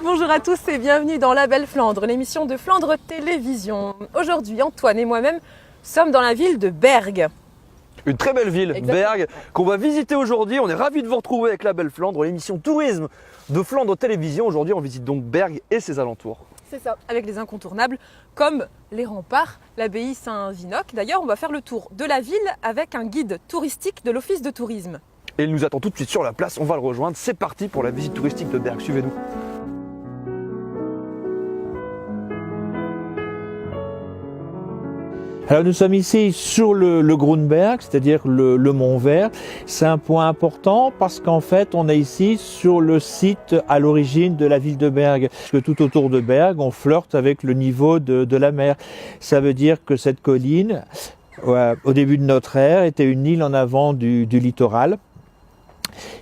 Bonjour à tous et bienvenue dans La Belle Flandre, l'émission de Flandre Télévision. Aujourd'hui, Antoine et moi-même sommes dans la ville de Bergues. Une très belle ville, Exactement. Bergues, qu'on va visiter aujourd'hui. On est ravis de vous retrouver avec La Belle Flandre, l'émission tourisme de Flandre Télévision. Aujourd'hui, on visite donc Bergues et ses alentours. C'est ça, avec les incontournables comme les remparts, l'abbaye Saint-Vinoc. D'ailleurs, on va faire le tour de la ville avec un guide touristique de l'Office de tourisme. Et il nous attend tout de suite sur la place, on va le rejoindre. C'est parti pour la visite touristique de Bergues, suivez-nous. Alors nous sommes ici sur le Groenberg, c'est-à-dire le Mont Vert. C'est un point important parce qu'en fait on est ici sur le site à l'origine de la ville de Bergues. Parce que tout autour de Bergues on flirte avec le niveau de la mer. Ça veut dire que cette colline, au début de notre ère, était une île en avant du littoral.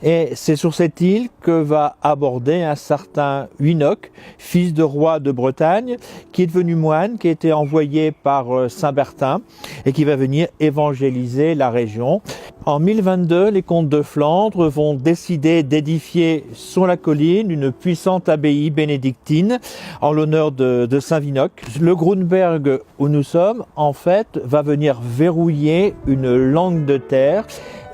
Et c'est sur cette île que va aborder un certain Huynock, fils de roi de Bretagne, qui est devenu moine, qui a été envoyé par Saint-Bertin et qui va venir évangéliser la région. En 1022, les comtes de Flandre vont décider d'édifier sur la colline une puissante abbaye bénédictine en l'honneur de Saint-Vinoc. Le Groenberg où nous sommes, en fait, va venir verrouiller une langue de terre.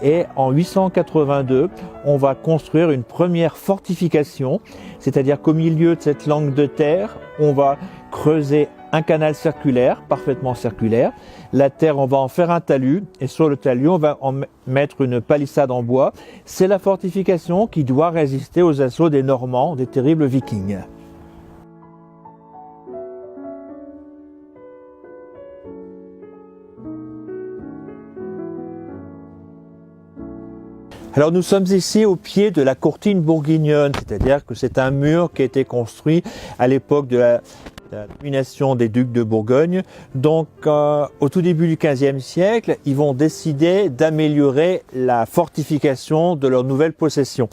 Et en 882, on va construire une première fortification, c'est-à-dire qu'au milieu de cette langue de terre, on va creuser un canal circulaire, parfaitement circulaire. La terre, on va en faire un talus, et sur le talus, on va en mettre une palissade en bois. C'est la fortification qui doit résister aux assauts des Normands, des terribles Vikings. Alors nous sommes ici au pied de la courtine bourguignonne, c'est-à-dire que c'est un mur qui a été construit à l'époque de la domination des ducs de Bourgogne. Donc au tout début du XVe siècle, ils vont décider d'améliorer la fortification de leur nouvelle possession.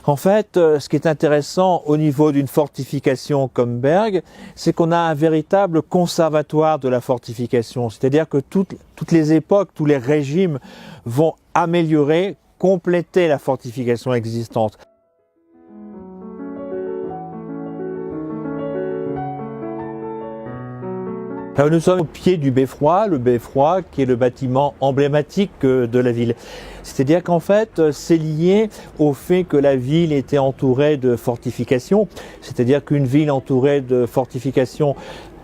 En fait, ce qui est intéressant au niveau d'une fortification comme Bergues, c'est qu'on a un véritable conservatoire de la fortification. C'est-à-dire que toutes les époques, tous les régimes vont améliorer, compléter la fortification existante. Alors nous sommes au pied du beffroi, le beffroi qui est le bâtiment emblématique de la ville. C'est-à-dire qu'en fait, c'est lié au fait que la ville était entourée de fortifications. C'est-à-dire qu'une ville entourée de fortifications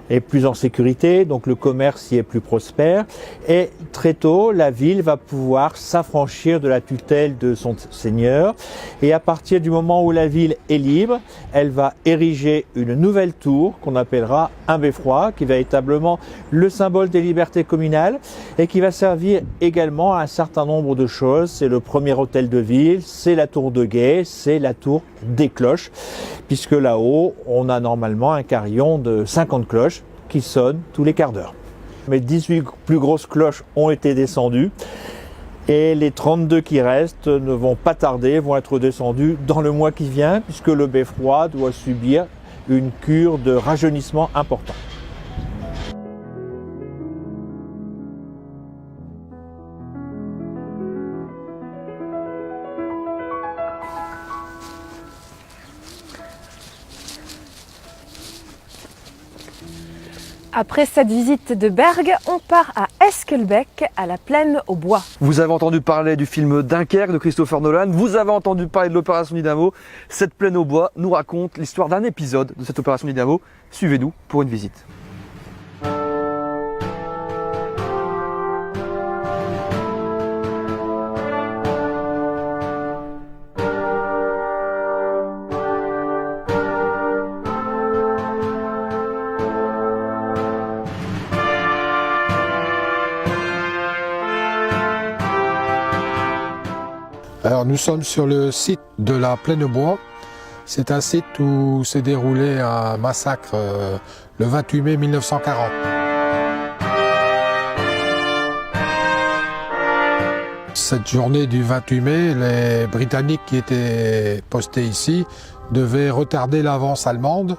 est plus en sécurité, donc le commerce y est plus prospère. Et très tôt, la ville va pouvoir s'affranchir de la tutelle de son seigneur. Et à partir du moment où la ville est libre, elle va ériger une nouvelle tour qu'on appellera un beffroi, qui est véritablement le symbole des libertés communales et qui va servir également à un certain nombre de choses. C'est le premier hôtel de ville, c'est la tour de guet, c'est la tour des cloches, puisque là-haut, on a normalement un carillon de 50 cloches qui sonnent tous les quarts d'heure. Mais 18 plus grosses cloches ont été descendues et les 32 qui restent ne vont pas tarder, vont être descendues dans le mois qui vient, puisque le beffroi doit subir une cure de rajeunissement important. Après cette visite de Bergues, on part à Esquelbecq, à la Plaine aux Bois. Vous avez entendu parler du film Dunkerque de Christopher Nolan, vous avez entendu parler de l'opération Dynamo. Cette plaine aux bois nous raconte l'histoire d'un épisode de cette opération Dynamo. Suivez-nous pour une visite. Alors nous sommes sur le site de la Plaine aux Bois. C'est un site où s'est déroulé un massacre le 28 mai 1940. Cette journée du 28 mai, les Britanniques qui étaient postés ici devaient retarder l'avance allemande.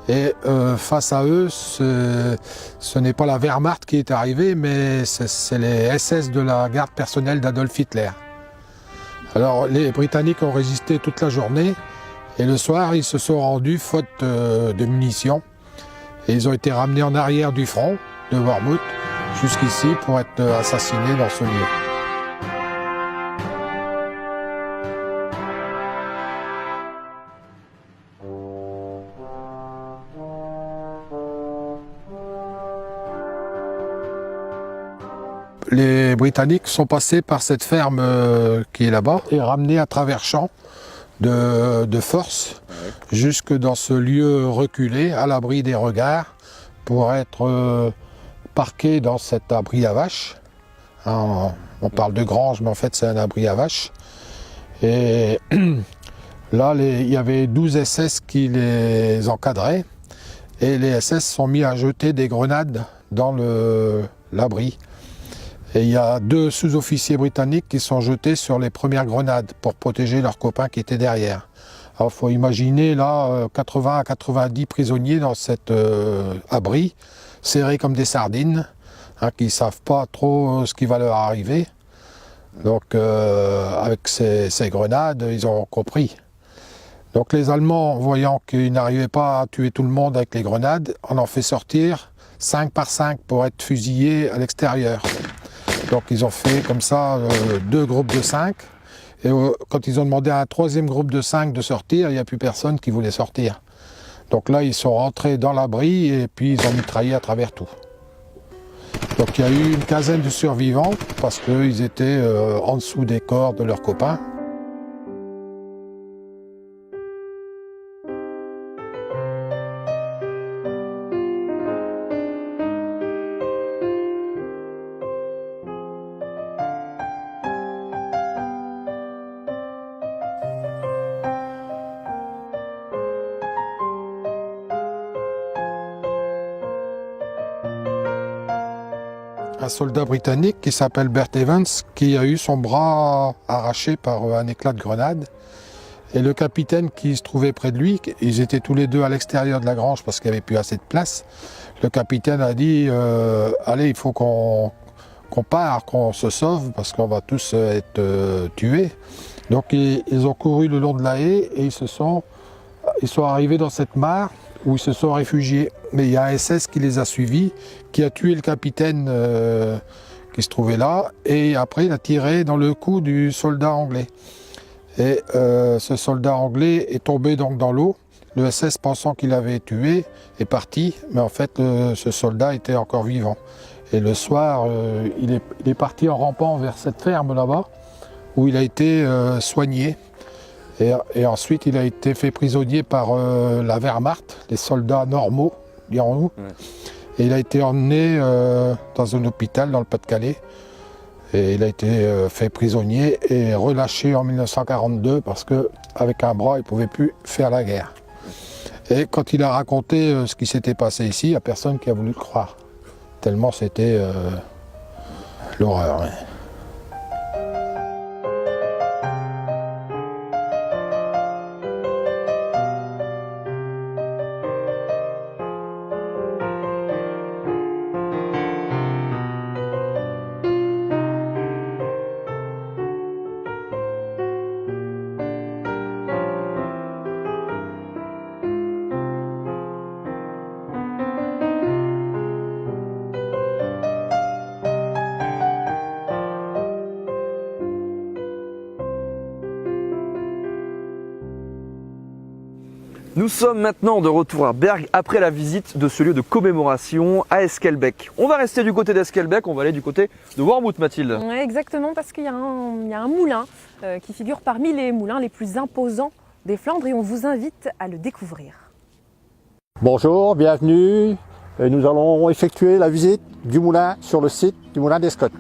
Et face à eux, ce n'est pas la Wehrmacht qui est arrivée, mais c'est les SS de la garde personnelle d'Adolf Hitler. Alors les Britanniques ont résisté toute la journée et le soir ils se sont rendus faute de munitions. Et ils ont été ramenés en arrière du front de Wormhout jusqu'ici pour être assassinés dans ce lieu. Les Britanniques sont passés par cette ferme qui est là-bas et ramenés à travers champs de force jusque dans ce lieu reculé à l'abri des regards pour être parqués dans cet abri à vaches. On parle de grange mais en fait c'est un abri à vaches. Et là il y avait 12 SS qui les encadraient et les SS sont mis à jeter des grenades dans l'abri. Et il y a 2 sous-officiers britanniques qui sont jetés sur les premières grenades pour protéger leurs copains qui étaient derrière. Alors il faut imaginer là 80 à 90 prisonniers dans cet abri, serrés comme des sardines, qui ne savent pas trop ce qui va leur arriver. Donc avec ces grenades, ils ont compris. Donc les Allemands, voyant qu'ils n'arrivaient pas à tuer tout le monde avec les grenades, on en fait sortir 5 par 5 pour être fusillés à l'extérieur. Donc ils ont fait comme ça 2 groupes de 5. Et quand ils ont demandé à un 3e groupe de 5 de sortir, il n'y a plus personne qui voulait sortir. Donc là, ils sont rentrés dans l'abri et puis ils ont mitraillé à travers tout. Donc il y a eu une quinzaine de survivants parce qu'ils étaient en dessous des corps de leurs copains. Un soldat britannique qui s'appelle Bert Evans, qui a eu son bras arraché par un éclat de grenade. Et le capitaine qui se trouvait près de lui, ils étaient tous les deux à l'extérieur de la grange parce qu'il n'y avait plus assez de place. Le capitaine a dit allez, il faut qu'on part, qu'on se sauve parce qu'on va tous être tués. Donc ils ont couru le long de la haie et ils sont arrivés dans cette mare où ils se sont réfugiés. Mais il y a un SS qui les a suivis, qui a tué le capitaine qui se trouvait là, et après il a tiré dans le cou du soldat anglais. Et ce soldat anglais est tombé donc dans l'eau. Le SS, pensant qu'il avait tué, est parti, mais en fait ce soldat était encore vivant. Et le soir, il est parti en rampant vers cette ferme là-bas, où il a été soigné. Et ensuite, il a été fait prisonnier par la Wehrmacht, les soldats normaux, dirons-nous. Ouais. Et il a été emmené dans un hôpital dans le Pas-de-Calais. Et il a été fait prisonnier et relâché en 1942 parce qu'avec un bras, il ne pouvait plus faire la guerre. Et quand il a raconté ce qui s'était passé ici, il n'y a personne qui a voulu le croire. Tellement c'était l'horreur. Ouais. Nous sommes maintenant de retour à Bergues après la visite de ce lieu de commémoration à Esquelbecq. On va rester du côté d'Esquelbecq, on va aller du côté de Wormhout, Mathilde. Ouais, exactement, parce qu'il y a un moulin qui figure parmi les moulins les plus imposants des Flandres et on vous invite à le découvrir. Bonjour, bienvenue. Nous allons effectuer la visite du moulin sur le site du moulin d'Escott.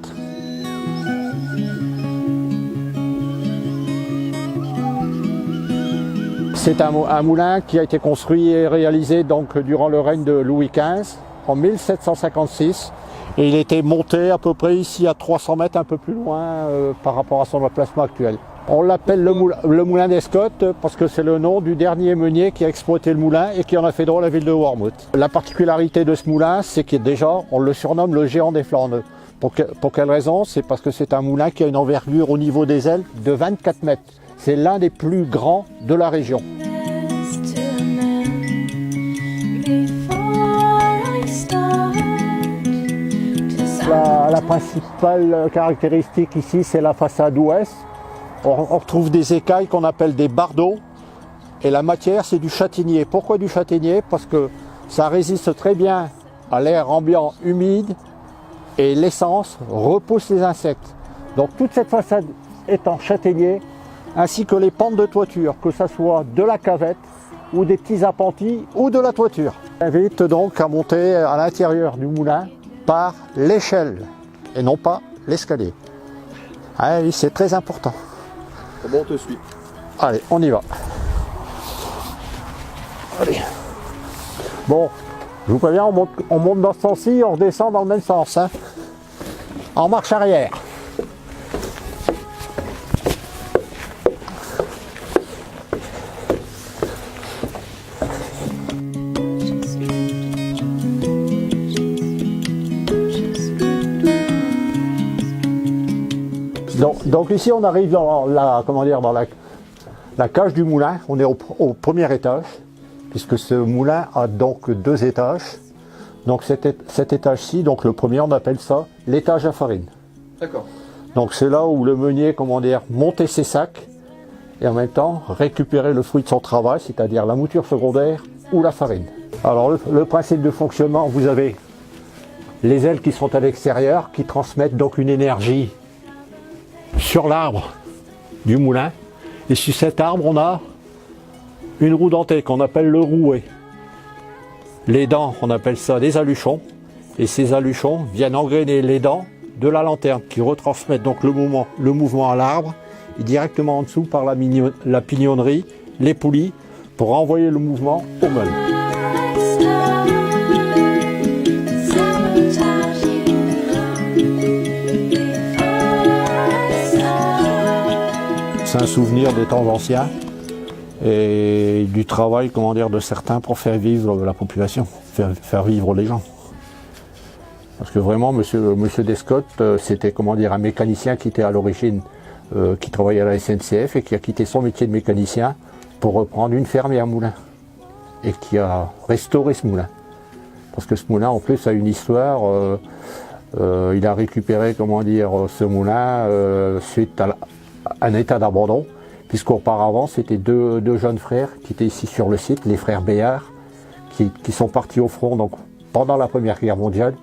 C'est un moulin qui a été construit et réalisé donc durant le règne de Louis XV en 1756 et il était monté à peu près ici à 300 mètres, un peu plus loin par rapport à son emplacement actuel. On l'appelle le moulin d'Escotte parce que c'est le nom du dernier meunier qui a exploité le moulin et qui en a fait droit à la ville de Wormhout. La particularité de ce moulin, c'est que déjà, on le surnomme le géant des Flandres. Pour quelle raison? C'est parce que c'est un moulin qui a une envergure au niveau des ailes de 24 mètres. C'est l'un des plus grands de la région. La principale caractéristique ici, c'est la façade ouest. On retrouve des écailles qu'on appelle des bardeaux et la matière c'est du châtaignier. Pourquoi du châtaignier? Parce que ça résiste très bien à l'air ambiant humide et l'essence repousse les insectes. Donc toute cette façade est en châtaignier ainsi que les pentes de toiture, que ce soit de la cavette ou des petits appentis ou de la toiture. J'invite donc à monter à l'intérieur du moulin par l'échelle et non pas l'escalier. Ah oui, c'est très important. Bon, on te suit. Allez, on y va. Allez. Bon, je vous préviens, on monte dans ce sens-ci, on redescend dans le même sens. Hein. En marche arrière. Donc ici on arrive dans la cage du moulin, on est au premier étage, puisque ce moulin a donc 2 étages. Donc cet étage-ci, donc le premier on appelle ça l'étage à farine. D'accord. Donc c'est là où le meunier, montait ses sacs et en même temps récupérait le fruit de son travail, c'est-à-dire la mouture secondaire ou la farine. Alors le principe de fonctionnement, vous avez les ailes qui sont à l'extérieur, qui transmettent donc une énergie sur l'arbre du moulin, et sur cet arbre on a une roue dentée qu'on appelle le rouet. Les dents, on appelle ça des aluchons, et ces aluchons viennent engrainer les dents de la lanterne qui retransmettent donc le mouvement à l'arbre, et directement en dessous par la pignonnerie, les poulies, pour envoyer le mouvement au meule. C'est un souvenir des temps anciens et du travail de certains pour faire vivre la population, faire vivre les gens. Parce que vraiment, monsieur Descotte, c'était un mécanicien qui était à l'origine, qui travaillait à la SNCF et qui a quitté son métier de mécanicien pour reprendre une ferme et un moulin. Et qui a restauré ce moulin. Parce que ce moulin, en plus, a une histoire. Il a récupéré, ce moulin suite à un état d'abandon, puisqu'auparavant c'était deux jeunes frères qui étaient ici sur le site, les frères Béard, qui sont partis au front donc, pendant la Première Guerre mondiale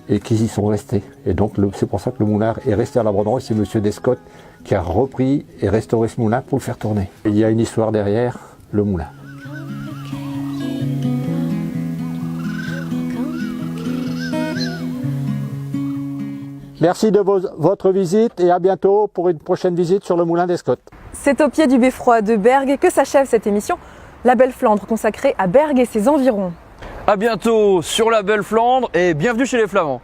et qui y sont restés. Et donc c'est pour ça que le moulin est resté à l'abandon et c'est monsieur Descotte qui a repris et restauré ce moulin pour le faire tourner. Et il y a une histoire derrière le moulin. Merci de votre visite et à bientôt pour une prochaine visite sur le moulin d'Escotte. C'est au pied du beffroi de Bergues que s'achève cette émission La Belle Flandre consacrée à Bergues et ses environs. À bientôt sur la Belle Flandre et bienvenue chez les Flamands.